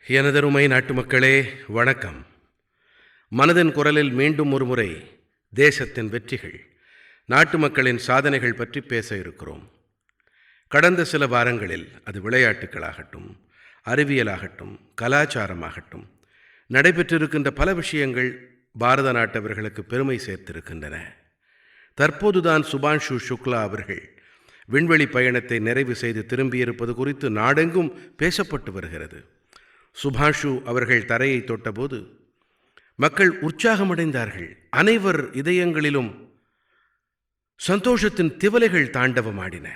எனதருமை நாட்டுமக்களே, வணக்கம். மனதின் குரலில் மீண்டும் ஒருமுறை தேசத்தின் வெற்றிகள், நாட்டு மக்களின் சாதனைகள் பற்றி பேச இருக்கிறோம். கடந்த சில வாரங்களில் அது விளையாட்டுகளாகட்டும், அறிவியலாகட்டும், கலாச்சாரமாகட்டும், நடைபெற்றிருக்கின்ற பல விஷயங்கள் பாரத நாட்டவர்களுக்கு பெருமை சேர்த்திருக்கின்றன. தற்போதுதான் சுபான்ஷு சுக்லா அவர்கள் விண்வெளி பயணத்தை நிறைவு செய்து திரும்பியிருப்பது குறித்து நாடெங்கும் பேசப்பட்டு வருகிறது. சுபான்ஷு அவர்கள் தரையை தொட்டபோது மக்கள் உற்சாகமடைந்தார்கள். அனைவர் இதயங்களிலும் சந்தோஷத்தின் திவலைகள் தாண்டவமாடின.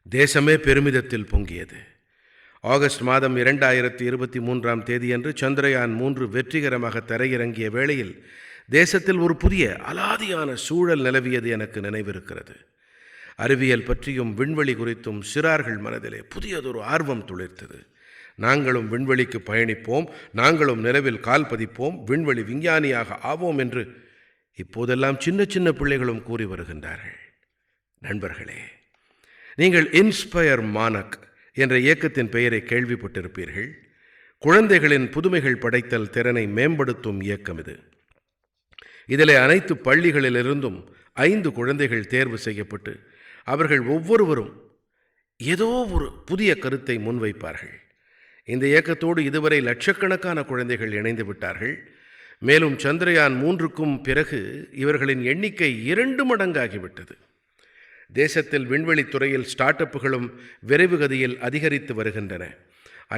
தேசமே பெருமிதத்தில் பொங்கியது. ஆகஸ்ட் மாதம் 2023ஆம் தேதியன்று சந்திரயான் 3 வெற்றிகரமாக தரையிறங்கிய வேளையில் தேசத்தில் ஒரு புதிய அலாதியான சூழல் நிலவியது எனக்கு நினைவிருக்கிறது. அறிவியல் பற்றியும் விண்வெளி குறித்தும் சிறார்கள் மனதிலே புதியதொரு ஆர்வம் துளிர்த்தது. நாங்களும் விண்வெளிக்கு பயணிப்போம், நாங்களும் நிலவில் கால் பதிப்போம், விண்வெளி விஞ்ஞானியாக ஆவோம் என்று இப்போதெல்லாம் சின்ன சின்ன பிள்ளைகளும் கூறி வருகின்றார்கள். நண்பர்களே, நீங்கள் இன்ஸ்பயர் மானக் என்ற இயக்கத்தின் பெயரை கேள்விப்பட்டிருப்பீர்கள். குழந்தைகளின் புதுமைகள் படைத்தல் திறனை மேம்படுத்தும் இயக்கம் இது. இதிலே அனைத்து பள்ளிகளிலிருந்தும் 5 குழந்தைகள் தேர்வு செய்யப்பட்டு அவர்கள் ஒவ்வொருவரும் ஏதோ ஒரு புதிய கருத்தை முன்வைப்பார்கள். இந்த இயக்கத்தோடு இதுவரை லட்சக்கணக்கான குழந்தைகள் இணைந்து விட்டார்கள். மேலும் சந்திரயான் 3க்கும் பிறகு இவர்களின் எண்ணிக்கை 2 மடங்காகிவிட்டது. தேசத்தில் விண்வெளித் துறையில் ஸ்டார்ட் அப்புகளும் விரைவு கதியில் அதிகரித்து வருகின்றன.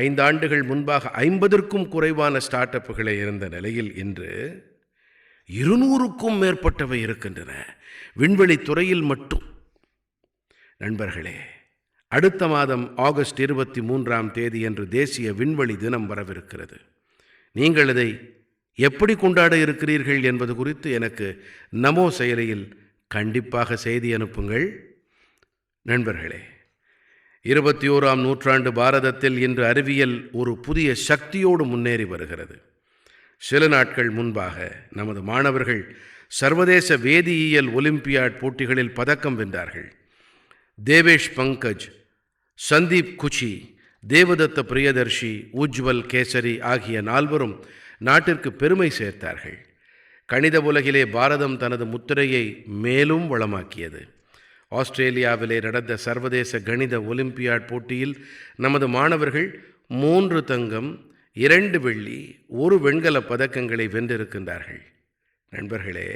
5 ஆண்டுகள் முன்பாக 50க்கும் குறைவான ஸ்டார்ட் அப்புகளே இருந்த நிலையில் இன்று 200க்கும் மேற்பட்டவை இருக்கின்றன விண்வெளித் துறையில் மட்டும். நண்பர்களே, அடுத்த மாதம் ஆகஸ்ட் 23ஆம் தேதியன்று தேசிய விண்வெளி தினம் வரவிருக்கிறது. நீங்கள் இதை எப்படி கொண்டாட இருக்கிறீர்கள் என்பது குறித்து எனக்கு நமோ செயலியில் கண்டிப்பாக செய்தி அனுப்புங்கள். நண்பர்களே, 21ஆம் நூற்றாண்டு பாரதத்தில் இன்று அறிவியல் ஒரு புதிய சக்தியோடு முன்னேறி வருகிறது. சில நாட்கள் முன்பாக நமது மாணவர்கள் சர்வதேச வேதியியல் ஒலிம்பியாட் போட்டிகளில் பதக்கம் வென்றார்கள். தேவேஷ் பங்கஜ், சந்தீப் குச்சி, தேவதத்த பிரியதர்ஷி, உஜ்வல் கேசரி ஆகிய 4வரும் நாட்டிற்கு பெருமை சேர்த்தார்கள். கணித உலகிலே பாரதம் தனது முத்திரையை மேலும் வளமாக்கியது. ஆஸ்திரேலியாவிலே நடந்த சர்வதேச கணித ஒலிம்பியாட் போட்டியில் நமது மாணவர்கள் 3 தங்கம், 2 வெள்ளி, 1 வெண்கலப் பதக்கங்களை வென்றிருக்கின்றார்கள். நண்பர்களே,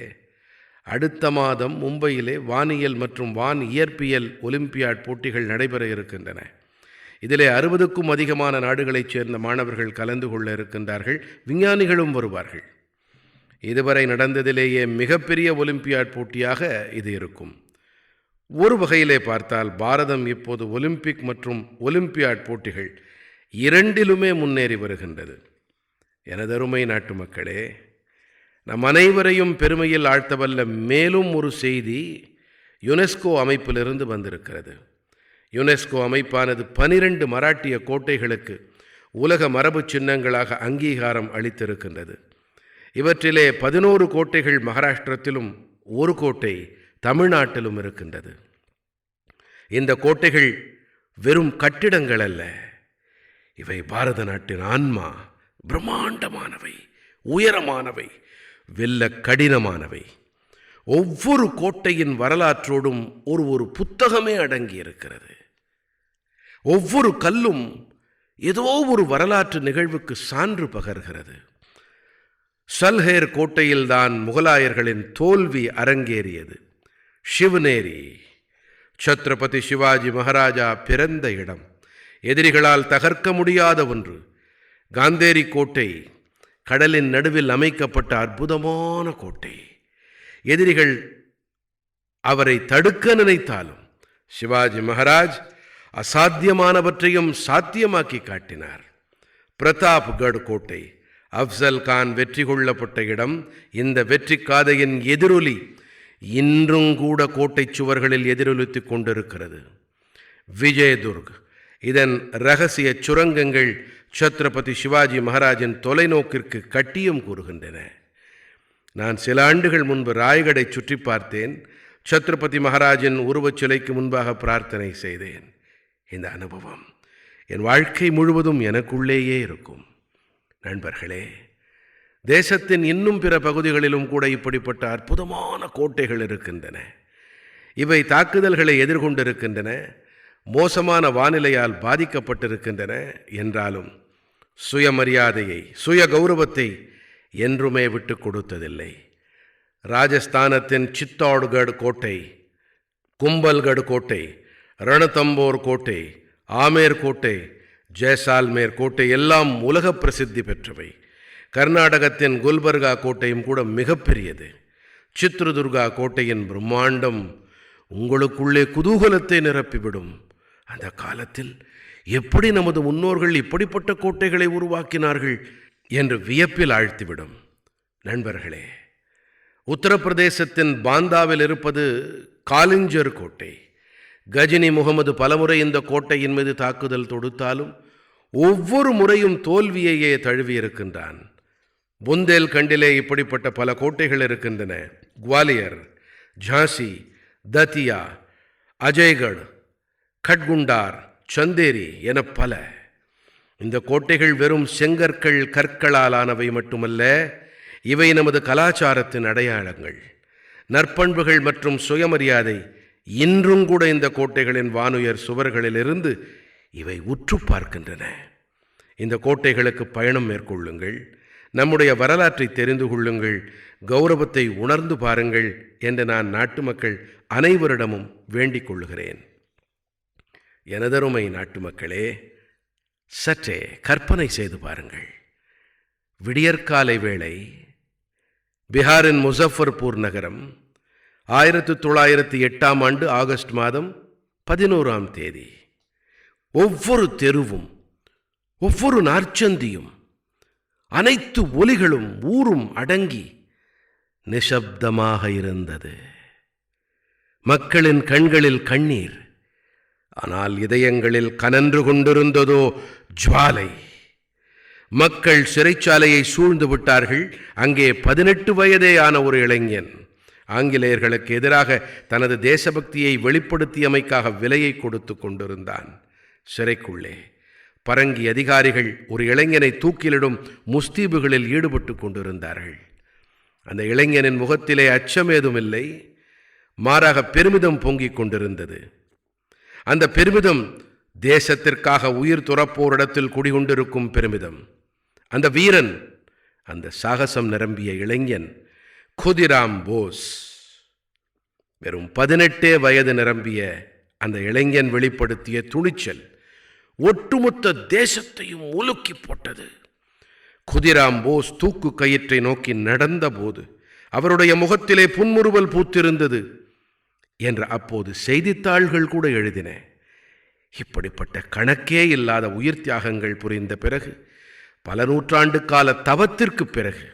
அடுத்த மாதம் மும்பையிலே வானியல் மற்றும் வான் இயற்பியல் ஒலிம்பியாட் போட்டிகள் நடைபெற இருக்கின்றன. இதிலே 60க்கும் அதிகமான நாடுகளைச் சேர்ந்த மாணவர்கள் கலந்து கொள்ள இருக்கின்றார்கள். விஞ்ஞானிகளும் வருவார்கள். இதுவரை நடந்ததிலேயே மிகப்பெரிய ஒலிம்பியாட் போட்டியாக இது இருக்கும். ஒரு வகையிலே பார்த்தால் பாரதம் இப்போது ஒலிம்பிக் மற்றும் ஒலிம்பியாட் போட்டிகள் 2லுமே முன்னேறி வருகின்றது. எனதருமை நாட்டு மக்களே, நம் அனைவரையும் பெருமையில் ஆழ்த்தவல்ல மேலும் ஒரு செய்தி யுனெஸ்கோ அமைப்பிலிருந்து வந்திருக்கிறது. யுனெஸ்கோ அமைப்பானது 12 மராட்டிய கோட்டைகளுக்கு உலக மரபு சின்னங்களாக அங்கீகாரம் அளித்திருக்கின்றது. இவற்றிலே 11 கோட்டைகள் மகாராஷ்டிரத்திலும் 1 கோட்டை தமிழ்நாட்டிலும் இருக்கின்றது. இந்த கோட்டைகள் வெறும் கட்டிடங்கள் அல்ல, இவை பாரத நாட்டின் ஆன்மா. பிரம்மாண்டமானவை, உயரமானவை, வெல்ல கடினமானவை. ஒவ்வொரு கோட்டையின் வரலாற்றோடும் ஒரு புத்தகமே அடங்கியிருக்கிறது. ஒவ்வொரு கல்லும் ஏதோ ஒரு வரலாற்று நிகழ்வுக்கு சான்று பகர்கிறது. சல்ஹேர் கோட்டையில்தான் முகலாயர்களின் தோல்வி அரங்கேறியது. சிவநேரி, சத்ரபதி சிவாஜி மகாராஜா பிறந்த இடம், எதிரிகளால் தகர்க்க முடியாத ஒன்று. காந்தேரி கோட்டை கடலின் நடுவில் அமைக்கப்பட்ட அற்புதமான கோட்டை. எதிரிகள் அவரை தடுக்க நினைத்தாலும் சிவாஜி மகாராஜ் அசாத்தியமானவற்றையும் சாத்தியமாக்கி காட்டினார். பிரதாப்கட் கோட்டை அஃப்சல் கான் வெற்றி கொள்ளப்பட்ட இடம். இந்த வெற்றி காதையின் எதிரொலி இன்றும் கூட கோட்டை சுவர்களில் எதிரொலித்துக் கொண்டிருக்கிறது. விஜயதுர்க், இதன் இரகசிய சுரங்கங்கள் சத்ரபதி சிவாஜி மகாராஜின் தொலைநோக்கிற்கு கட்டியம் கூறுகின்றன. நான் சில ஆண்டுகள் முன்பு ராய்கடை சுற்றி பார்த்தேன். சத்ரபதி மகாராஜின் உருவச் சிலைக்கு முன்பாக பிரார்த்தனை செய்தேன். இந்த அனுபவம் என் வாழ்க்கை முழுவதும் எனக்குள்ளேயே இருக்கும். நண்பர்களே, தேசத்தின் இன்னும் பிற பகுதிகளிலும் கூட இப்படிப்பட்ட அற்புதமான கோட்டைகள் இருக்கின்றன. இவை தாக்குதல்களை எதிர்கொண்டிருக்கின்றன, மோசமான வானிலையால் பாதிக்கப்பட்டிருக்கின்றன. என்றாலும் சுயமரியாதையை, சுய கௌரவத்தை என்றுமே விட்டு கொடுத்ததில்லை. ராஜஸ்தானத்தின் சித்தோர்கட் கோட்டை, கும்பல்கட் கோட்டை, ரணதம்போர் கோட்டை, ஆமேர் கோட்டை, ஜெய்சால்மேர் கோட்டை எல்லாம் உலக பிரசித்தி பெற்றவை. கர்நாடகத்தின் குல்பர்கா கோட்டையும் கூட மிகப்பெரியது. சித்ரதுர்கா கோட்டையின் பிரம்மாண்டம் உங்களுக்குள்ளே குதூகலத்தை நிரப்பிவிடும். அந்த காலத்தில் எப்படி நமது முன்னோர்கள் இப்படிப்பட்ட கோட்டைகளை உருவாக்கினார்கள் என்று வியப்பில் ஆழ்த்திவிடும். நண்பர்களே, உத்தரப்பிரதேசத்தின் பாந்தாவில் இருப்பது காலிஞ்சர் கோட்டை. கஜினி முகமது பலமுறை இந்த கோட்டையின் மீது தாக்குதல் தொடுத்தாலும் ஒவ்வொரு முறையும் தோல்வியையே தழுவியிருக்கின்றான். புந்தேல்கண்டிலே இப்படிப்பட்ட பல கோட்டைகள் இருக்கின்றன. குவாலியர், ஜான்சி, தத்தியா, அஜய்கட், கட்குண்டார், சந்தேரி என பல. இந்த கோட்டைகள் வெறும் செங்கற்கள், கற்களால் ஆனவை மட்டுமல்ல, இவை நமது கலாச்சாரத்தின் அடையாளங்கள், நற்பண்புகள் மற்றும் சுயமரியாதை. இன்றும் கூட இந்த கோட்டைகளின் வானுயர் சுவர்களிலிருந்து இவை உற்று பார்க்கின்றன. இந்த கோட்டைகளுக்கு பயணம் மேற்கொள்ளுங்கள், நம்முடைய வரலாற்றை தெரிந்து கொள்ளுங்கள், கௌரவத்தை உணர்ந்து பாருங்கள் என்று நான் நாட்டு மக்கள் அனைவரிடமும் வேண்டிக் கொள்ளுகிறேன். எனதருமை நாட்டு மக்களே, சற்றே கற்பனை செய்து பாருங்கள். விடியற்காலை வேளை, பிஹாரின் முசஃபர்பூர் நகரம், 1908ஆம் ஆண்டு ஆகஸ்ட் மாதம் 11ஆம் தேதி. ஒவ்வொரு தெருவும், ஒவ்வொரு நாற்சந்தியும், அனைத்து ஒலிகளும் ஊரும் அடங்கி நிசப்தமாக இருந்தது. மக்களின் கண்களில் கண்ணீர், ஆனால் இதயங்களில் கனன்று கொண்டிருந்ததோ ஜுவாலை. மக்கள் சிறைச்சாலையை சூழ்ந்து விட்டார்கள். அங்கே 18 வயதேயான ஒரு இளைஞன் ஆங்கிலேயர்களுக்கு எதிராக தனது தேசபக்தியை வெளிப்படுத்தியமைக்காக விலையை கொடுத்து கொண்டிருந்தான். சிறைக்குள்ளே பரங்கி அதிகாரிகள் ஒரு இளைஞனை தூக்கிலிடும் முஸ்தீபுகளில் ஈடுபட்டு கொண்டிருந்தார்கள். அந்த இளைஞனின் முகத்திலே அச்சம் ஏதுமில்லை, மாறாக பெருமிதம் பொங்கிக் கொண்டிருந்தது. அந்த பெருமிதம் தேசத்திற்காக உயிர் துறப்போரிடத்தில் குடிகொண்டிருக்கும் பெருமிதம். அந்த வீரன், அந்த சாகசம் நிரம்பிய இளைஞன் குதிராம் போஸ். வெறும் 18 வயது நிரம்பிய அந்த இளைஞன் வெளிப்படுத்திய துணிச்சல் ஒட்டுமொத்த தேசத்தையும் உலுக்கி போட்டது. குதிராம் போஸ் தூக்கு கயிற்றை நோக்கி நடந்தபோது அவருடைய முகத்திலே புன்முறுவல் பூத்திருந்தது என்று அப்போது செய்தித்தாள்கள் கூட எழுதின. இப்படிப்பட்ட கணக்கே இல்லாத உயிர் தியாகங்கள் புரிந்த பிறகு, பல நூற்றாண்டு கால தவத்திற்கு பிறகு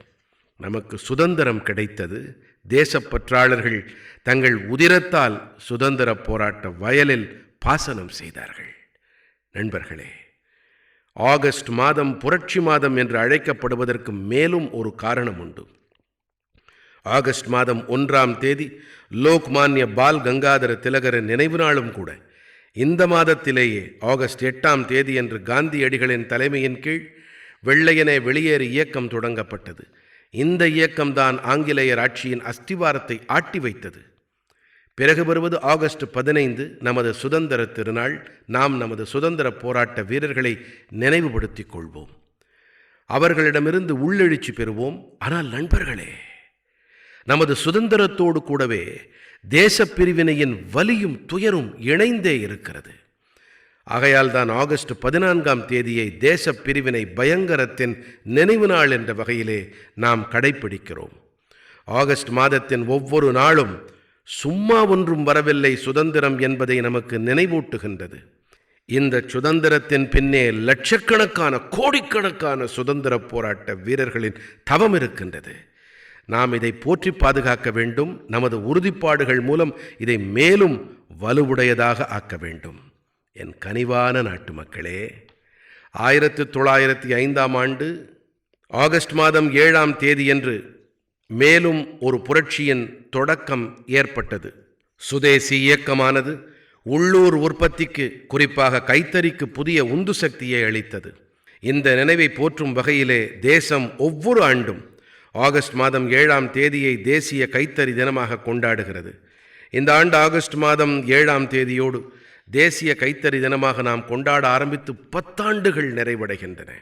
நமக்கு சுதந்திரம் கிடைத்தது. தேசப்பற்றாளர்கள் தங்கள் உதிரத்தால் சுதந்திர போராட்ட வயலில் பாசனம் செய்தார்கள். நண்பர்களே, ஆகஸ்ட் மாதம் புரட்சி மாதம் என்று அழைக்கப்படுவதற்கு மேலும் ஒரு காரணம் உண்டு. ஆகஸ்ட் மாதம் 1ஆம் தேதி லோக்மான்ய பால் கங்காதர திலகரின் நினைவு நாளும் கூட. இந்த மாதத்திலேயே ஆகஸ்ட் 8ஆம் தேதி என்று காந்தியடிகளின் தலைமையின் கீழ் வெள்ளையனே வெளியேறு இயக்கம் தொடங்கப்பட்டது. இந்த இயக்கம்தான் ஆங்கிலேயர் ஆட்சியின் அஸ்திவாரத்தை ஆட்டி வைத்தது. பிறகு வருவது ஆகஸ்ட் 15, நமது சுதந்திர திருநாள். நாம் நமது சுதந்திர போராட்ட வீரர்களை நினைவுபடுத்திக் கொள்வோம், அவர்களிடமிருந்து உள்ளெழுச்சி பெறுவோம். ஆனால் நண்பர்களே, நமது சுதந்திரத்தோடு கூடவே தேசப்பிரிவினையின் வலியும் துயரும் இணைந்தே இருக்கிறது. ஆகையால் தான் ஆகஸ்ட் 14ஆம் தேதியை தேசப்பிரிவினை பயங்கரத்தின் நினைவு நாள் என்ற வகையிலே நாம் கடைப்பிடிக்கிறோம். ஆகஸ்ட் மாதத்தின் ஒவ்வொரு நாளும் சும்மா ஒன்றும் வரவில்லை சுதந்திரம் என்பதை நமக்கு நினைவூட்டுகின்றது. இந்த சுதந்திரத்தின் பின்னே லட்சக்கணக்கான கோடிக்கணக்கான சுதந்திர போராட்ட வீரர்களின் தவம் இருக்கின்றது. நாம் இதை போற்றி பாதுகாக்க வேண்டும். நமது உறுதிப்பாடுகள் மூலம் இதை மேலும் வலுவுடையதாக ஆக்க வேண்டும். என் கனிவான நாட்டு மக்களே, 1905ஆம் ஆண்டு ஆகஸ்ட் மாதம் 7ஆம் தேதியன்று மேலும் ஒரு புரட்சியின் தொடக்கம் ஏற்பட்டது. சுதேசி இயக்கமானது உள்ளூர் உற்பத்திக்கு, குறிப்பாக கைத்தறிக்கு புதிய உந்து சக்தியை அளித்தது. இந்த நினைவை போற்றும் வகையிலே தேசம் ஒவ்வொரு ஆண்டும் ஆகஸ்ட் மாதம் 7ஆம் தேதியை தேசிய கைத்தறி தினமாக கொண்டாடுகிறது. இந்த ஆண்டு ஆகஸ்ட் மாதம் 7ஆம் தேதியோடு தேசிய கைத்தறி தினமாக நாம் கொண்டாட ஆரம்பித்து 10 ஆண்டுகள் நிறைவடைகின்றன.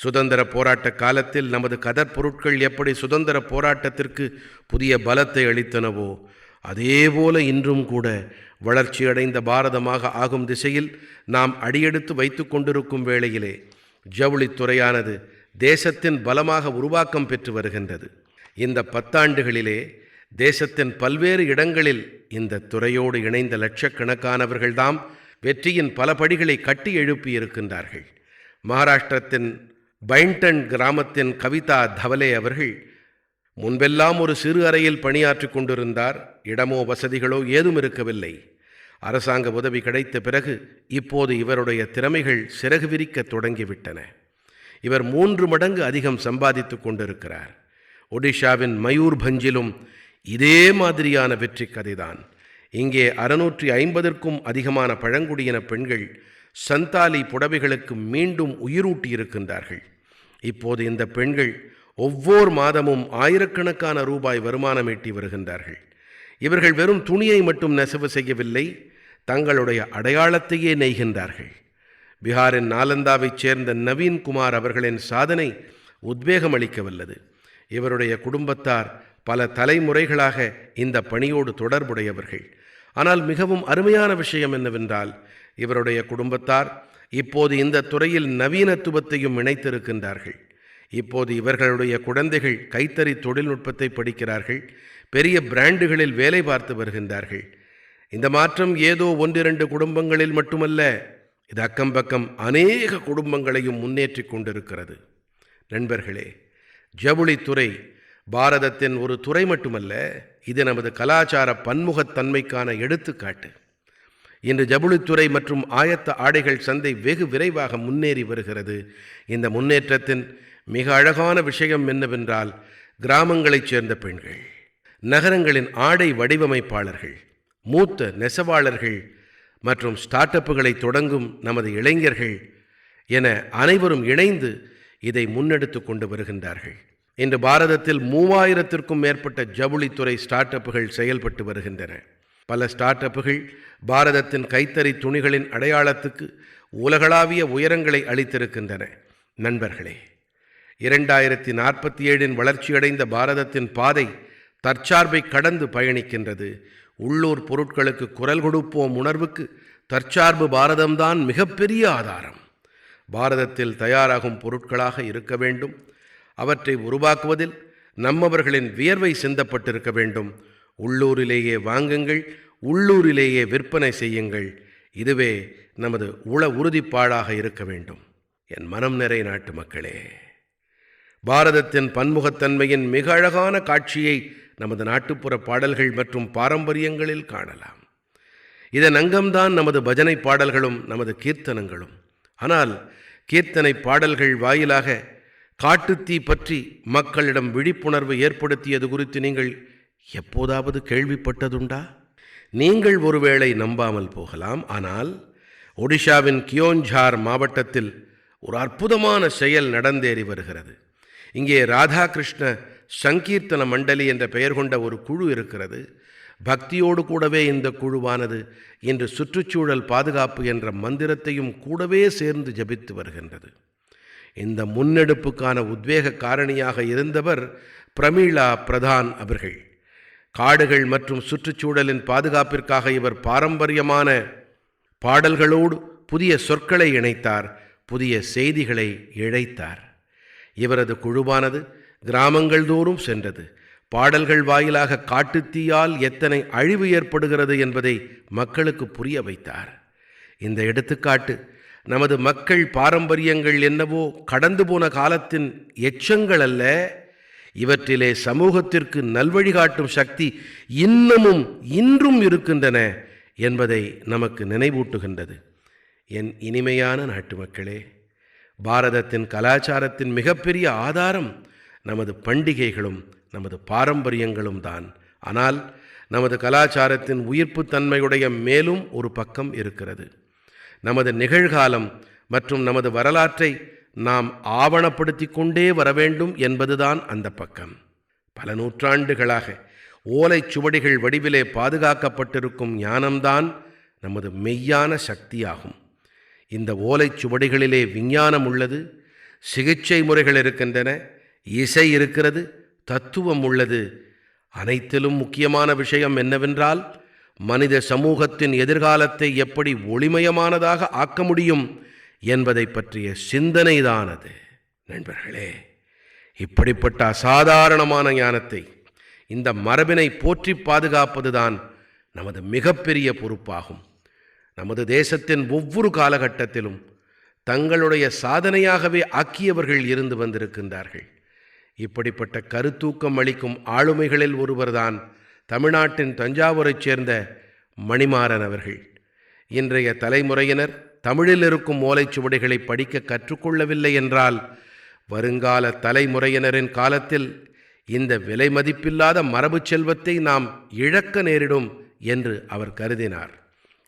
சுதந்திர போராட்ட காலத்தில் நமது கதர் பொருட்கள் எப்படி சுதந்திர போராட்டத்திற்கு புதிய பலத்தை அளித்தனவோ, அதேபோல இன்றும் கூட வளர்ச்சியடைந்த பாரதமாக ஆகும் திசையில் நாம் அடியெடுத்து வைத்து கொண்டிருக்கும் வேளையிலே ஜவுளித்துறையானது தேசத்தின் பலமாக உருவாக்கம் பெற்று வருகின்றது. இந்த 10 ஆண்டுகளிலே தேசத்தின் பல்வேறு இடங்களில் இந்த துறையோடு இணைந்த லட்சக்கணக்கானவர்கள்தாம் வெற்றியின் பல படிகளை கட்டி எழுப்பி இருக்கின்றார்கள். மகாராஷ்டிரத்தின் பைண்டன் கிராமத்தின் கவிதா தவலே அவர்கள் முன்பெல்லாம் ஒரு சிறு அறையில் பணியாற்றி கொண்டிருந்தார். இடமோ வசதிகளோ ஏதும் இருக்கவில்லை. அரசாங்க உதவி கிடைத்த பிறகு இப்போது இவருடைய திறமைகள் சிறகு விரிக்க தொடங்கிவிட்டன. இவர் 3 மடங்கு அதிகம் சம்பாதித்து கொண்டிருக்கிறார். ஒடிஷாவின் மயூர்பஞ்சிலும் இதே மாதிரியான வெற்றி கதைதான். இங்கே 650க்கும் அதிகமான பழங்குடியின பெண்கள் சந்தாலி புடவைகளுக்கு மீண்டும் உயிரூட்டி இருக்கின்றார்கள். இப்போது இந்த பெண்கள் ஒவ்வொரு மாதமும் ஆயிரக்கணக்கான ரூபாய் வருமானம் ஈட்டி வருகின்றார்கள். இவர்கள் வெறும் துணியை மட்டும் நெசவு செய்யவில்லை, தங்களுடைய அடையாளத்தையே நெய்கின்றார்கள். பிகாரின் நாலந்தாவைச் சேர்ந்த நவீன் குமார் அவர்களின் சாதனை உத்வேகம் அளிக்க வல்லது. இவருடைய குடும்பத்தார் பல தலைமுறைகளாக இந்த பணியோடு தொடர்புடையவர்கள். ஆனால் மிகவும் அருமையான விஷயம் என்னவென்றால், இவருடைய குடும்பத்தார் இப்போது இந்த துறையில் நவீனத்துவத்தையும் இணைத்திருக்கின்றார்கள். இப்போது இவர்களுடைய குழந்தைகள் கைத்தறி தொழில்நுட்பத்தை படிக்கிறார்கள், பெரிய பிராண்டுகளில் வேலை பார்த்து வருகின்றார்கள். இந்த மாற்றம் ஏதோ 1-2 குடும்பங்களில் மட்டுமல்ல, இது அக்கம்பக்கம் அநேக குடும்பங்களையும் முன்னேற்றி கொண்டிருக்கிறது. நண்பர்களே, ஜவுளித்துறை பாரதத்தின் ஒரு துறை மட்டுமல்ல, இது நமது கலாச்சார பன்முகத்தன்மைக்கான எடுத்துக்காட்டு. இன்று ஜவுளித்துறை மற்றும் ஆயத்த ஆடைகள் சந்தை வெகு விரைவாக முன்னேறி வருகிறது. இந்த முன்னேற்றத்தின் மிக அழகான விஷயம் என்னவென்றால், கிராமங்களைச் சேர்ந்த பெண்கள், நகரங்களின் ஆடை வடிவமைப்பாளர்கள், மூத்த நெசவாளர்கள் மற்றும் ஸ்டார்ட் அப்புகளை தொடங்கும் நமது இளைஞர்கள் என அனைவரும் இணைந்து இதை முன்னெடுத்து கொண்டு வருகின்றார்கள். இன்று பாரதத்தில் 3000க்கும் மேற்பட்ட ஜவுளித்துறை ஸ்டார்ட் அப்புகள் செயல்பட்டு வருகின்றன. பல ஸ்டார்ட் அப்புகள் பாரதத்தின் கைத்தறி துணிகளின் அடையாளத்துக்கு உலகளாவிய உயரங்களை அளித்திருக்கின்றன. நண்பர்களே, 2047 வளர்ச்சியடைந்த பாரதத்தின் பாதை தற்சார்பை கடந்து பயணிக்கின்றது. உள்ளூர் பொருட்களுக்கு குரல் கொடுப்போம் உணர்வுக்கு தற்சார்பு பாரதம்தான் மிகப்பெரிய ஆதாரம். பாரதத்தில் தயாராகும் பொருட்களாக இருக்க வேண்டும். அவற்றை உருவாக்குவதில் நம்மவர்களின் வியர்வை சிந்தப்பட்டிருக்க வேண்டும். உள்ளூரிலேயே வாங்குங்கள், உள்ளூரிலேயே விற்பனை செய்யுங்கள். இதுவே நமது உறுதிப்பாடாக இருக்க வேண்டும். என் மனம் நிறை நாட்டு மக்களே, பாரதத்தின் பன்முகத்தன்மையின் மிக அழகான காட்சியை நமது நாட்டுப்புற பாடல்கள் மற்றும் பாரம்பரியங்களில் காணலாம். இதன் அங்கம்தான் நமது பஜனை பாடல்களும் நமது கீர்த்தனங்களும். ஆனால் கீர்த்தனை பாடல்கள் வாயிலாக காட்டுத்தீ பற்றி மக்களிடம் விழிப்புணர்வு ஏற்படுத்தியது குறித்து நீங்கள் எப்போதாவது கேள்விப்பட்டதுண்டா? நீங்கள் ஒருவேளை நம்பாமல் போகலாம். ஆனால் ஒடிஷாவின் கியோன்ஜார் மாவட்டத்தில் ஒரு அற்புதமான செயல் நடந்தேறி வருகிறது. இங்கே ராதாகிருஷ்ண சங்கீர்த்தன மண்டலி என்ற பெயர் கொண்ட ஒரு குழு இருக்கிறது. பக்தியோடு கூடவே இந்த குழுவானது இன்று சுற்றுச்சூழல் பாதுகாப்பு என்ற மந்திரத்தையும் கூடவே சேர்ந்து ஜபித்து வருகின்றது. இந்த முன்னெடுப்புக்கான உத்வேக காரணியாக இருந்தவர் பிரமீளா பிரதான் அவர்கள். காடுகள் மற்றும் சுற்றுச்சூழலின் பாதுகாப்பிற்காக இவர் பாரம்பரியமான பாடல்களோடு புதிய சொற்களை இணைத்தார், புதிய செய்திகளை இழைத்தார். இவரது குழுவானது கிராமங்கள் தோறும் சென்றது. பாடல்கள் வாயிலாக காட்டுத்தீயால் எத்தனை அழிவு ஏற்படுகிறது என்பதை மக்களுக்கு புரிய வைத்தார். இந்த எடுத்துக்காட்டு நமது மக்கள் பாரம்பரியங்கள் என்னவோ கடந்து போன காலத்தின் எச்சங்கள் அல்ல, இவற்றிலே சமூகத்திற்கு நல்வழிகாட்டும் சக்தி இன்னமும் இன்றும் இருக்கின்றன என்பதை நமக்கு நினைவூட்டுகின்றது. என் இனிமையான நாட்டு மக்களே, பாரதத்தின் கலாச்சாரத்தின் மிகப்பெரிய ஆதாரம் நமது பண்டிகைகளும் நமது பாரம்பரியங்களும் தான். ஆனால் நமது கலாச்சாரத்தின் உயிர்ப்புத்தன்மையுடைய மேலும் ஒரு பக்கம் இருக்கிறது. நமது நிகழ்காலம் மற்றும் நமது வரலாற்றை நாம் ஆவணப்படுத்தி கொண்டே வர வேண்டும் என்பதுதான் அந்த பக்கம். பல நூற்றாண்டுகளாக ஓலைச்சுவடிகள் வடிவிலே பாதுகாக்கப்பட்டிருக்கும் ஞானம்தான் நமது மெய்யான சக்தியாகும். இந்த ஓலைச்சுவடிகளிலே விஞ்ஞானம் உள்ளது, சிகிச்சை முறைகள் இருக்கின்றன, இசை இருக்கிறது, தத்துவம் உள்ளது. அனைத்திலும் முக்கியமான விஷயம் என்னவென்றால், மனித சமூகத்தின் எதிர்காலத்தை எப்படி ஒளிமயமானதாக ஆக்க முடியும் என்பதை பற்றிய சிந்தனைதானது. நண்பர்களே, இப்படிப்பட்ட அசாதாரணமான ஞானத்தை, இந்த மரபினை போற்றி பாதுகாப்பதுதான் நமது மிகப்பெரிய பொறுப்பாகும். நமது தேசத்தின் ஒவ்வொரு காலகட்டத்திலும் தங்களுடைய சாதனையாகவே ஆக்கியவர்கள் இருந்து வந்திருக்கின்றார்கள். இப்படிப்பட்ட கருத்தூக்கம் அளிக்கும் ஆளுமைகளில் ஒருவர்தான் தமிழ்நாட்டின் தஞ்சாவூரைச் சேர்ந்த மணிமாறன் அவர்கள். இன்றைய தலைமுறையினர் தமிழில் இருக்கும் ஓலைச்சுவடிகளை படிக்க கற்றுக்கொள்ளவில்லை என்றால் வருங்கால தலைமுறையினரின் காலத்தில் இந்த விலை மதிப்பில்லாத மரபு செல்வத்தை நாம் இழக்க நேரிடும் என்று அவர் கருதினார்.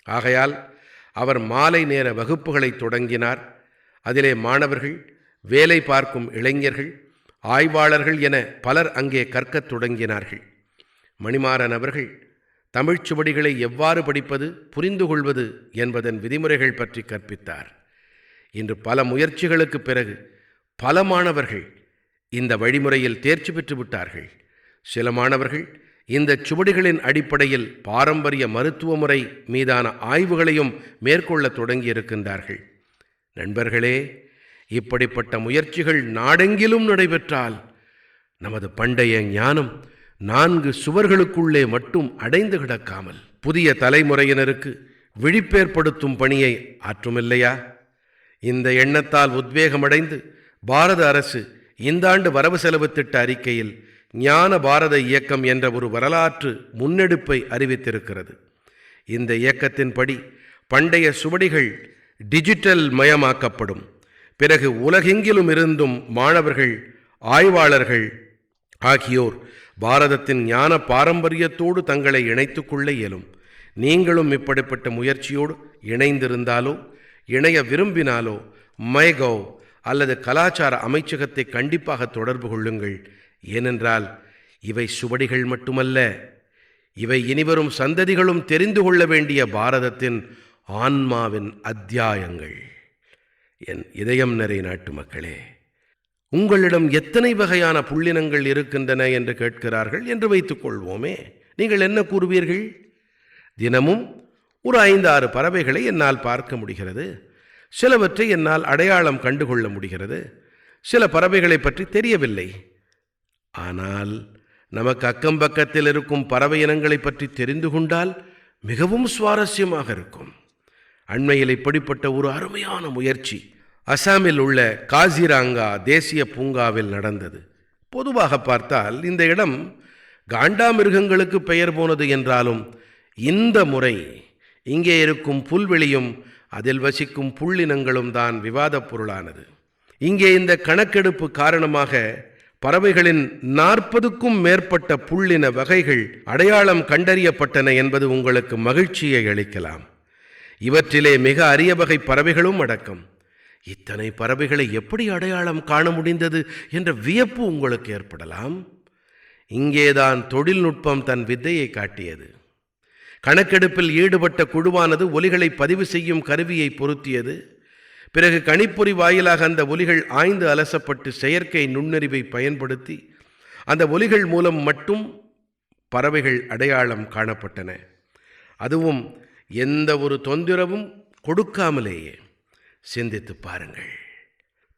ஆகையால் அவர் மாலை நேர வகுப்புகளை தொடங்கினார். அதிலே மாணவர்கள், வேலை பார்க்கும் இளைஞர்கள், ஆய்வாளர்கள் என பலர் அங்கே கற்கத் தொடங்கினார்கள். மணிமாறன் அவர்கள் தமிழ்ச்சுவடிகளை எவ்வாறு படிப்பது, புரிந்து கொள்வது என்பதன் விதிமுறைகள் பற்றி கற்பித்தார். இன்று பல முயற்சிகளுக்கு பிறகு பல மாணவர்கள் இந்த வழிமுறையில் தேர்ச்சி பெற்று விட்டார்கள். சில மாணவர்கள் இந்த சுவடிகளின் அடிப்படையில் பாரம்பரிய மருத்துவ முறை மீதான ஆய்வுகளையும் மேற்கொள்ள தொடங்கியிருக்கின்றார்கள். நண்பர்களே, இப்படிப்பட்ட முயற்சிகள் நாடெங்கிலும் நடைபெற்றால் நமது பண்டைய ஞானம் 4 சுவர்களுக்குள்ளே மட்டும் அடைந்து கிடக்காமல் புதிய தலைமுறையினருக்கு விழிப்பேற்படுத்தும் பணியை ஆற்றுமில்லையா? இந்த எண்ணத்தால் உத்வேகமடைந்து பாரத அரசு இந்த ஆண்டு வரவு செலவு திட்ட அறிக்கையில் ஞான பாரத இயக்கம் என்ற ஒரு வரலாற்று முன்னெடுப்பை அறிவித்திருக்கிறது. இந்த இயக்கத்தின்படி பண்டைய சுவடிகள் டிஜிட்டல் மயமாக்கப்படும். பிறகு உலகெங்கிலும் இருந்தும் மாணவர்கள், ஆய்வாளர்கள் ஆகியோர் பாரதத்தின் ஞான பாரம்பரியத்தோடு தங்களை இணைத்து கொள்ள இயலும். நீங்களும் இப்படிப்பட்ட முயற்சியோடு இணைந்திருந்தாலோ இணைய விரும்பினாலோ மைகவ் அல்லது கலாச்சார அமைச்சகத்தை கண்டிப்பாக தொடர்பு கொள்ளுங்கள். ஏனென்றால் இவை சுவடிகள் மட்டுமல்ல, இவை இனிவரும் சந்ததிகளும் தெரிந்து கொள்ள வேண்டிய பாரதத்தின் ஆன்மாவின் அத்தியாயங்கள். என் இதயம் நிறை நாட்டு மக்களே, உங்களிடம் எத்தனை வகையான புள்ளினங்கள் இருக்கின்றன என்று கேட்கிறார்கள் என்று வைத்துக் கொள்வோமே. நீங்கள் என்ன கூறுவீர்கள்? தினமும் ஒரு 5-6 பறவைகளை என்னால் பார்க்க முடிகிறது. சிலவற்றை என்னால் அடையாளம் கண்டுகொள்ள முடிகிறது. சில பறவைகளை பற்றி தெரியவில்லை. ஆனால் நமக்கு அக்கம்பக்கத்தில் இருக்கும் பறவை இனங்களை பற்றி தெரிந்து கொண்டால் மிகவும் சுவாரஸ்யமாக இருக்கும். அண்மையில் இப்படிப்பட்ட ஒரு அருமையான முயற்சி அசாமில் உள்ள காசிராங்கா தேசிய பூங்காவில் நடந்தது. பொதுவாக பார்த்தால் இந்த இடம் காண்டாமிருகங்களுக்கு பெயர் போனது என்றாலும் இந்த முறை இங்கே இருக்கும் புல்வெளியும் அதில் வசிக்கும் புள்ளினங்களும் தான் விவாதப் பொருளானது. இங்கே இந்த கணக்கெடுப்பு காரணமாக பறவைகளின் 40க்கும் மேற்பட்ட புள்ளின வகைகள் அடையாளம் கண்டறியப்பட்டன என்பது உங்களுக்கு மகிழ்ச்சியை அளிக்கலாம். இவற்றிலே மிக அரிய வகை பறவைகளும் அடக்கம். இத்தனை பறவைகளை எப்படி அடையாளம் காண முடிந்தது என்ற வியப்பு உங்களுக்கு ஏற்படலாம். இங்கேதான் தொழில்நுட்பம் தன் வித்தையை காட்டியது. கணக்கெடுப்பில் ஈடுபட்ட குழுவானது ஒலிகளை பதிவு செய்யும் கருவியை பொருத்தியது. பிறகு கணிப்பொறி வாயிலாக அந்த ஒலிகள் ஆய்ந்து அலசப்பட்டு செயற்கை நுண்ணறிவை பயன்படுத்தி அந்த ஒலிகள் மூலம் மட்டும் பறவைகள் அடையாளம் காணப்பட்டன. அதுவும் எந்த ஒரு தொந்தரவும் கொடுக்காமலேயே. சிந்தித்து பாருங்கள்.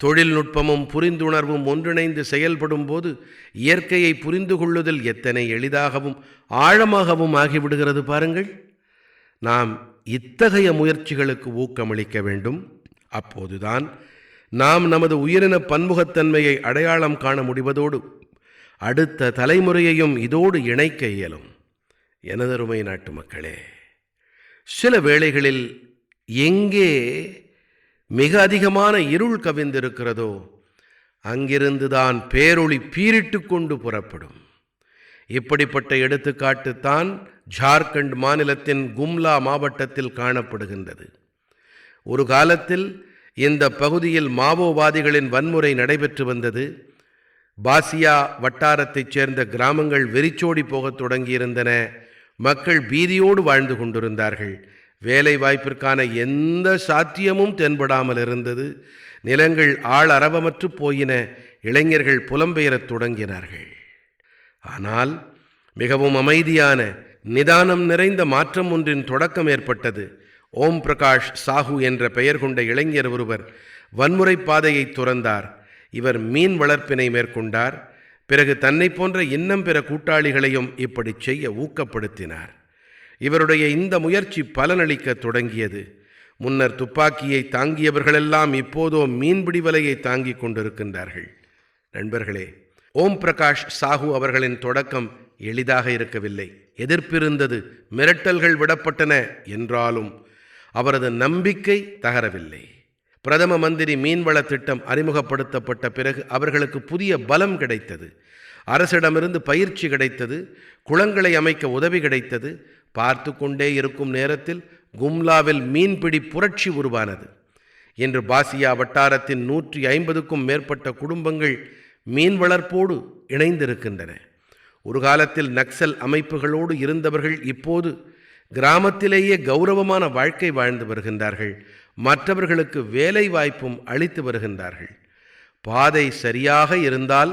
தொழில்நுட்பமும் புரிந்துணர்வும் ஒன்றிணைந்து செயல்படும் போது இயற்கையை புரிந்து கொள்ளுதல் எத்தனை எளிதாகவும் ஆழமாகவும் ஆகிவிடுகிறது பாருங்கள். நாம் இத்தகைய முயற்சிகளுக்கு ஊக்கமளிக்க வேண்டும். அப்போதுதான் நாம் நமது உயிரின பன்முகத்தன்மையை அடையாளம் காண முடிவதோடு அடுத்த தலைமுறையையும் இதோடு இணைக்க இயலும். எனதருமை நாட்டு மக்களே, சில வேளைகளில் எங்கே மிக அதிகமான இருள் கவிந்திருக்கிறதோ அங்கிருந்துதான் பேரொளி பீரிட்டு கொண்டு புறப்படும். இப்படிப்பட்ட எடுத்துக்காட்டுத்தான் ஜார்க்கண்ட் மாநிலத்தின் கும்லா மாவட்டத்தில் காணப்படுகின்றது. ஒரு காலத்தில் இந்த பகுதியில் மாவோவாதிகளின் வன்முறை நடைபெற்று வந்தது. பாசியா வட்டாரத்தைச் சேர்ந்த கிராமங்கள் வெறிச்சோடி போகத் தொடங்கியிருந்தன. மக்கள் பீதியோடு வாழ்ந்து கொண்டிருந்தார்கள். வேலை வாய்ப்பிற்கான எந்த சாத்தியமும் தென்படாமல் இருந்தது. நிலங்கள் ஆளரவமற்று போயின. இளைஞர்கள் புலம்பெயரத் தொடங்கினார்கள். ஆனால் மிகவும் அமைதியான, நிதானம் நிறைந்த மாற்றம் ஒன்றின் தொடக்கம் ஏற்பட்டது. ஓம் பிரகாஷ் சாஹூ என்ற பெயர் கொண்ட இளைஞர் ஒருவர் வன்முறை பாதையை துறந்தார். இவர் மீன் வளர்ப்பினை மேற்கொண்டார். பிறகு தன்னை போன்ற இன்னும் பிற கூட்டாளிகளையும் இப்படி செய்ய ஊக்கப்படுத்தினார். இவருடைய இந்த முயற்சி பலனளிக்க தொடங்கியது. முன்னர் துப்பாக்கியை தாங்கியவர்களெல்லாம் இப்போதோ மீன்பிடி வலையை தாங்கிக் கொண்டிருக்கின்றார்கள். நண்பர்களே, ஓம் பிரகாஷ் சாஹூ அவர்களின் தொடக்கம் எளிதாக இருக்கவில்லை. எதிர்ப்பிருந்தது, மிரட்டல்கள் விடப்பட்டன. என்றாலும் அவரது நம்பிக்கை தகரவில்லை. பிரதம மந்திரி மீன்வள திட்டம் அறிமுகப்படுத்தப்பட்ட பிறகு அவர்களுக்கு புதிய பலம் கிடைத்தது. அரசிடமிருந்து பயிற்சி கிடைத்தது. குளங்களை அமைக்க உதவி கிடைத்தது. பார்த்து கொண்டே இருக்கும் நேரத்தில் கும்லாவில் மீன்பிடி புரட்சி உருவானது. இன்று பாசியா வட்டாரத்தின் 150க்கும் மேற்பட்ட குடும்பங்கள் மீன் வளர்ப்போடு இணைந்திருக்கின்றன. ஒரு காலத்தில் நக்சல் அமைப்புகளோடு இருந்தவர்கள் இப்போது கிராமத்திலேயே கௌரவமான வாழ்க்கை வாழ்ந்து வருகின்றார்கள். மற்றவர்களுக்கு வேலை வாய்ப்பும் அளித்து வருகின்றார்கள். பாதை சரியாக இருந்தால்,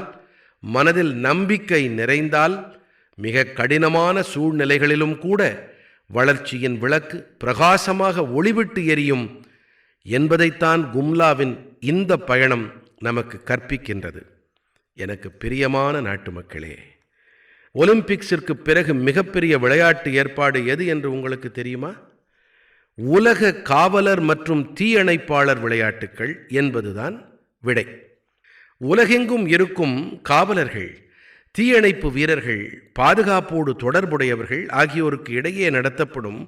மனதில் நம்பிக்கை நிறைந்தால், மிக கடினமான சூழ்நிலைகளிலும் கூட வளர்ச்சியின் விளக்கு பிரகாசமாக ஒளிவிட்டு எரியும் என்பதைத்தான் கும்லாவின் இந்த பயணம் நமக்கு கற்பிக்கின்றது. எனக்கு பிரியமான நாட்டு மக்களே, ஒலிம்பிக்ஸிற்கு பிறகு மிகப்பெரிய விளையாட்டு ஏற்பாடு எது என்று உங்களுக்கு தெரியுமா? உலக காவலர் மற்றும் தீயணைப்பாளர் விளையாட்டுக்கள் என்பதுதான் விடை. உலகெங்கும் இருக்கும் காவலர்கள், தீயணைப்பு வீரர்கள், பாதுகாப்போடு தொடர்புடையவர்கள் ஆகியோருக்கு இடையே நடத்தப்படும்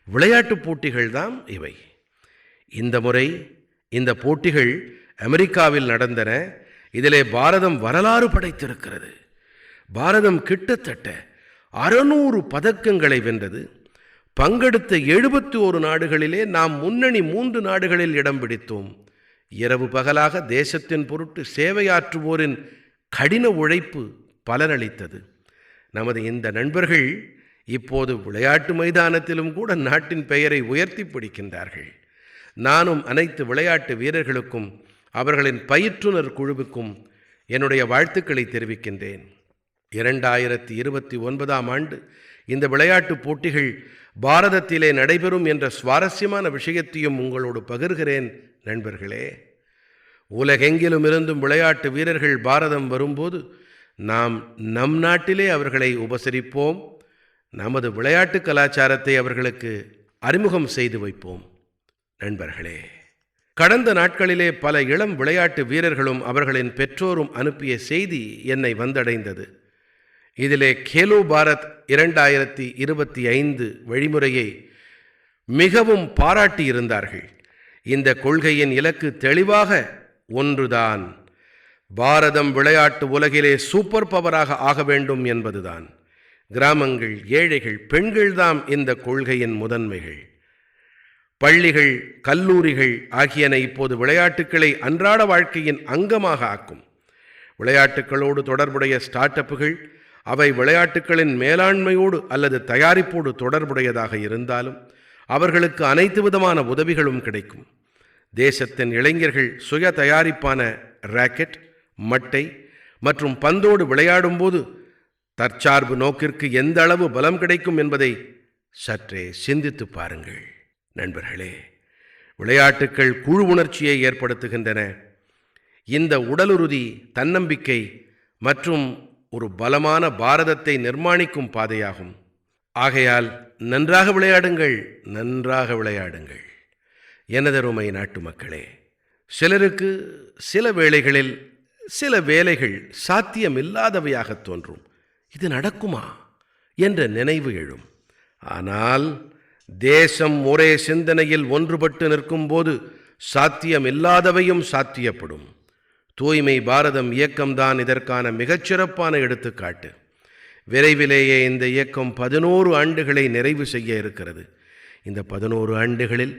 விளையாட்டுப் போட்டிகள்தான் இவை. இந்த முறை இந்த போட்டிகள் அமெரிக்காவில் நடந்தன. இதிலே பாரதம் வரலாறு படைத்திருக்கிறது. பாரதம் கிட்டத்தட்ட 600 பதக்கங்களை வென்றது. பங்கெடுத்த 71 நாடுகளிலே நாம் முன்னணி 3 நாடுகளில் இடம் பிடித்தோம். இரவு பகலாக தேசத்தின் பொருட்டு சேவையாற்றுவோரின் கடின உழைப்பு பலனளித்தது. நமது இந்த நண்பர்கள் இப்போது விளையாட்டு மைதானத்திலும் கூட நாட்டின் பெயரை உயர்த்தி பிடிக்கின்றார்கள். நானும் அனைத்து விளையாட்டு வீரர்களுக்கும் அவர்களின் பயிற்றுனர் குழுவுக்கும் என்னுடைய வாழ்த்துக்களை தெரிவிக்கின்றேன். 2029ஆம் ஆண்டு இந்த விளையாட்டுப் போட்டிகள் பாரதத்திலே நடைபெறும் என்ற சுவாரஸ்யமான விஷயத்தையும் உங்களோடு பகிர்கிறேன். நண்பர்களே, உலகெங்கிலும் இருந்தும் விளையாட்டு வீரர்கள் பாரதம் வரும்போது நாம் நம் நாட்டிலே அவர்களை உபசரிப்போம். நமது விளையாட்டு கலாச்சாரத்தை அவர்களுக்கு அறிமுகம் செய்து வைப்போம். நண்பர்களே, கடந்த நாட்களிலே பல இளம் விளையாட்டு வீரர்களும் அவர்களின் பெற்றோரும் அனுப்பிய செய்தி என்னை வந்தடைந்தது. இதிலே கேலோ பாரத் 2025 வழிமுறையை மிகவும் பாராட்டியிருந்தார்கள். இந்த கொள்கையின் இலக்கு தெளிவாக ஒன்றுதான்: பாரதம் விளையாட்டு உலகிலே சூப்பர் பவராக ஆக வேண்டும் என்பதுதான். கிராமங்கள், ஏழைகள், பெண்கள்தாம் இந்த கொள்கையின் முதன்மைகள். பள்ளிகள், கல்லூரிகள் ஆகியன இப்போது விளையாட்டுக்களை அன்றாட வாழ்க்கையின் அங்கமாக ஆக்கும். விளையாட்டுகளோடு தொடர்புடைய ஸ்டார்ட் அப்புகள், அவை விளையாட்டுகளின் மேலாண்மையோடு அல்லது தயாரிப்போடு தொடர்புடையதாக இருந்தாலும் அவர்களுக்கு அனைத்து விதமான உதவிகளும் கிடைக்கும். தேசத்தின் இளைஞர்கள் சுய தயாரிப்பான ராக்கெட், மட்டை மற்றும் பந்தோடு விளையாடும்போது தற்சார்பு நோக்கிற்கு எந்த அளவு பலம் கிடைக்கும் என்பதை சற்றே சிந்தித்து பாருங்கள். நண்பர்களே, விளையாட்டுக்கள் குழு உணர்ச்சியை ஏற்படுத்துகின்றன. இந்த உடலுறுதி, தன்னம்பிக்கை மற்றும் ஒரு பலமான பாரதத்தை நிர்மாணிக்கும் பாதையாகும். ஆகையால் நன்றாக விளையாடுங்கள், நன்றாக விளையாடுங்கள். எனதருமை நாட்டு மக்களே, சிலருக்கு சில வேளைகளில் சில வேலைகள் சாத்தியமில்லாதவையாக தோன்றும். இது நடக்குமா என்ற நினைவு எழும். ஆனால் தேசம் ஒரே சிந்தனையில் ஒன்றுபட்டு நிற்கும்போது சாத்தியமில்லாதவையும் சாத்தியப்படும். தூய்மை பாரதம் இயக்கம்தான் இதற்கான மிகச்சிறப்பான எடுத்துக்காட்டு. விரைவிலேயே இந்த இயக்கம் 11 ஆண்டுகளை நிறைவு செய்ய இருக்கிறது. இந்த 11 ஆண்டுகளில்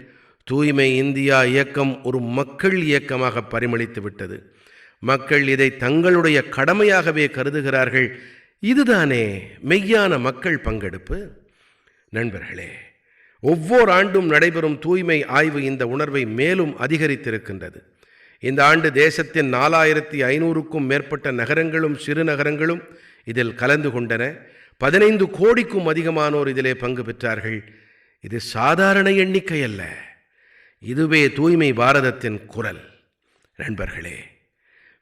தூய்மை இந்தியா இயக்கம் ஒரு மக்கள் இயக்கமாக பரிமளித்து விட்டது. மக்கள் இதை தங்களுடைய கடமையாகவே கருதுகிறார்கள். இதுதானே மெய்யான மக்கள் பங்கெடுப்பு. நண்பர்களே, ஒவ்வொரு ஆண்டும் நடைபெறும் தூய்மை ஆய்வு இந்த உணர்வை மேலும் அதிகரித்திருக்கின்றது. இந்த ஆண்டு தேசத்தின் 4500க்கும் மேற்பட்ட நகரங்களும் சிறுநகரங்களும் இதில் கலந்து கொண்டன. 15 கோடிக்கும் அதிகமானோர் இதிலே பங்கு பெற்றார்கள். இது சாதாரண எண்ணிக்கை அல்ல. இதுவே தூய்மை பாரதத்தின் குரல். நண்பர்களே,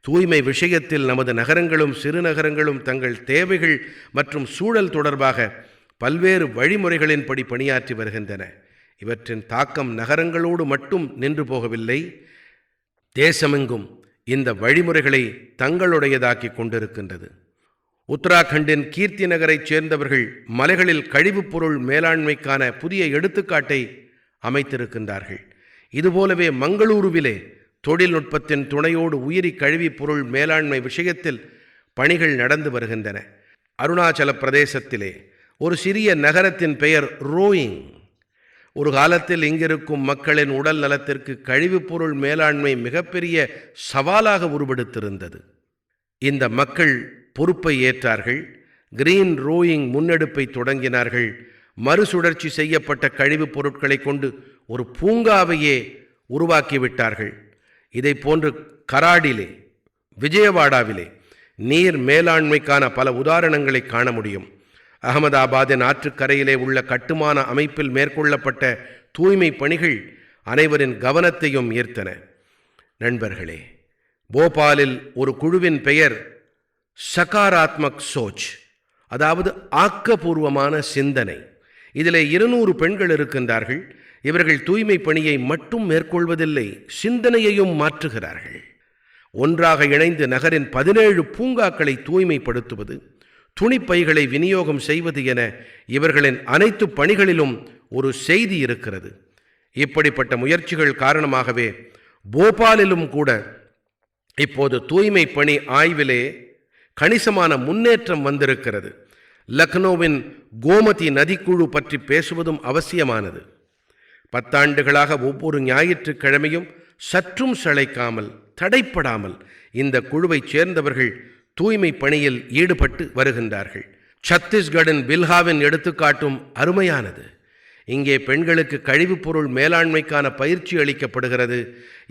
தூய்மை விஷயத்தில் நமது நகரங்களும் சிறுநகரங்களும் தங்கள் தேவைகள் மற்றும் சூழல் தொடர்பாக பல்வேறு வழிமுறைகளின்படி பணியாற்றி வருகின்றன. இவற்றின் தாக்கம் நகரங்களோடு மட்டும் நின்று போகவில்லை. தேசமெங்கும் இந்த வழிமுறைகளை தங்களுடையதாக்கி கொண்டிருக்கின்றது. உத்தராகண்டின் கீர்த்தி நகரைச் சேர்ந்தவர்கள் மலைகளில் கழிவுப் பொருள் மேலாண்மைக்கான புதிய எடுத்துக்காட்டை அமைத்திருக்கின்றார்கள். இதுபோலவே மங்களூருவிலே தொழில்நுட்பத்தின் துணையோடு உயிரி கழிவுப் பொருள் மேலாண்மை விஷயத்தில் பணிகள் நடந்து வருகின்றன. அருணாச்சல பிரதேசத்திலே ஒரு சிறிய நகரத்தின் பெயர் ரோயிங். ஒரு காலத்தில் இங்கிருக்கும் மக்களின் உடல் நலத்திற்கு கழிவுப் பொருள் மேலாண்மை மிகப்பெரிய சவாலாக உருவெடுத்திருந்தது. இந்த மக்கள் பொறுப்பை ஏற்றார்கள். கிரீன் ரோயிங் முன்னெடுப்பை தொடங்கினார்கள். மறுசுழற்சி செய்யப்பட்ட கழிவுப் பொருட்களை கொண்டு ஒரு பூங்காவையே உருவாக்கிவிட்டார்கள். இதை போன்று கராடிலே, விஜயவாடாவிலே நீர் மேலாண்மைக்கான பல உதாரணங்களை காண முடியும். அகமதாபாத்தின் ஆற்றுக்கரையிலே உள்ள கட்டுமான அமைப்பில் மேற்கொள்ளப்பட்ட தூய்மை பணிகள் அனைவரின் கவனத்தையும் ஈர்த்தன. நண்பர்களே, போபாலில் ஒரு குழுவின் பெயர் சகாராத்மக் சோச், அதாவது ஆக்கப்பூர்வமான சிந்தனை. இதிலே 200 பெண்கள் இருக்கின்றார்கள். இவர்கள் தூய்மை பணியை மட்டும் மேற்கொள்வதில்லை, சிந்தனையையும் மாற்றுகிறார்கள். ஒன்றாக இணைந்து நகரின் 17 பூங்காக்களை தூய்மைப்படுத்துவது, துணிப்பைகளை விநியோகம் செய்வது என இவர்களின் அனைத்து பணிகளிலும் ஒரு செய்தி இருக்கிறது. இப்படிப்பட்ட முயற்சிகள் காரணமாகவே போபாலிலும் கூட இப்போது தூய்மை பணி ஆய்விலே கணிசமான முன்னேற்றம் வந்திருக்கிறது. லக்னோவின் கோமதி நதிக்குழு பற்றி பேசுவதும் அவசியமானது. 10 ஆண்டுகளாக ஒவ்வொரு ஞாயிற்றுக்கிழமையும் சற்றும் சளைக்காமல் தடைப்படாமல் இந்த குழுவைச் சேர்ந்தவர்கள் தூய்மை பணியில் ஈடுபட்டு வருகின்றார்கள். சத்தீஸ்கடின் பில்ஹாவின் எடுத்துக்காட்டும் அருமையானது. இங்கே பெண்களுக்கு கழிவுப் பொருள் மேலாண்மைக்கான பயிற்சி அளிக்கப்படுகிறது.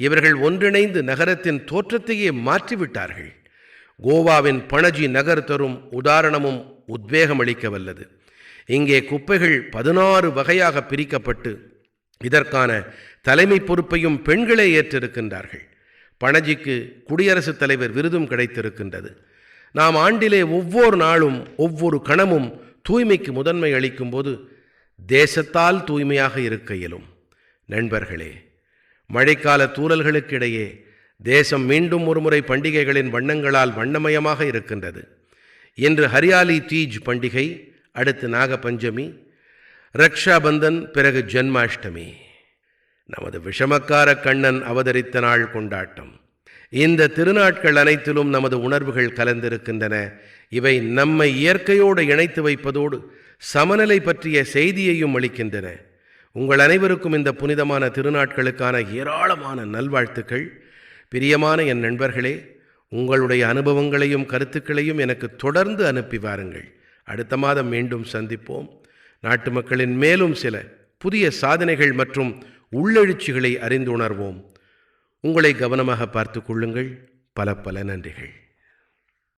இவர்கள் ஒன்றிணைந்து நகரத்தின் தோற்றத்தையே மாற்றிவிட்டார்கள். கோவாவின் பணஜி நகர் தரும் உதாரணமும் உத்வேகம் அளிக்க வல்லது. இங்கே குப்பைகள் 16 வகையாக பிரிக்கப்பட்டு இதற்கான தலைமை பொறுப்பையும் பெண்களே ஏற்றிருக்கின்றார்கள். பணஜிக்கு குடியரசுத் தலைவர் விருதும் கிடைத்திருக்கின்றது. நாம் ஆண்டிலே ஒவ்வொரு நாளும் ஒவ்வொரு கணமும் தூய்மைக்கு முதன்மை அளிக்கும் போது தேசத்தால் தூய்மையாக இருக்க இயலும். நண்பர்களே, மழைக்கால தூறல்களுக்கிடையே தேசம் மீண்டும் ஒருமுறை பண்டிகைகளின் வண்ணங்களால் வண்ணமயமாக இருக்கின்றது. இன்று ஹரியாலி தீஜ் பண்டிகை, அடுத்து நாகபஞ்சமி, ரக்ஷாபந்தன், பிறகு ஜன்மாஷ்டமி. நமது விஷமக்கார கண்ணன் அவதரித்த நாள் கொண்டாட்டம். இந்த திருநாட்கள் அனைத்திலும் நமது உணர்வுகள் கலந்திருக்கின்றன. இவை நம்மை இயற்கையோடு இணைத்து வைப்பதோடு சமநிலை பற்றிய செய்தியையும் அளிக்கின்றன. உங்கள் அனைவருக்கும் இந்த புனிதமான திருநாட்களுக்கான ஏராளமான நல்வாழ்த்துக்கள். பிரியமான என் நண்பர்களே, உங்களுடைய அனுபவங்களையும் கருத்துக்களையும் எனக்கு தொடர்ந்து அனுப்பி வாருங்கள். அடுத்த மாதம் மீண்டும் சந்திப்போம். நாட்டு மக்களின் மேலும் சில புதிய சாதனைகள் மற்றும் உள்ளெழுச்சிகளை அறிந்து உணர்வோம். உங்களை கவனமாக பார்த்து கொள்ளுங்கள். பல பல நன்றிகள்.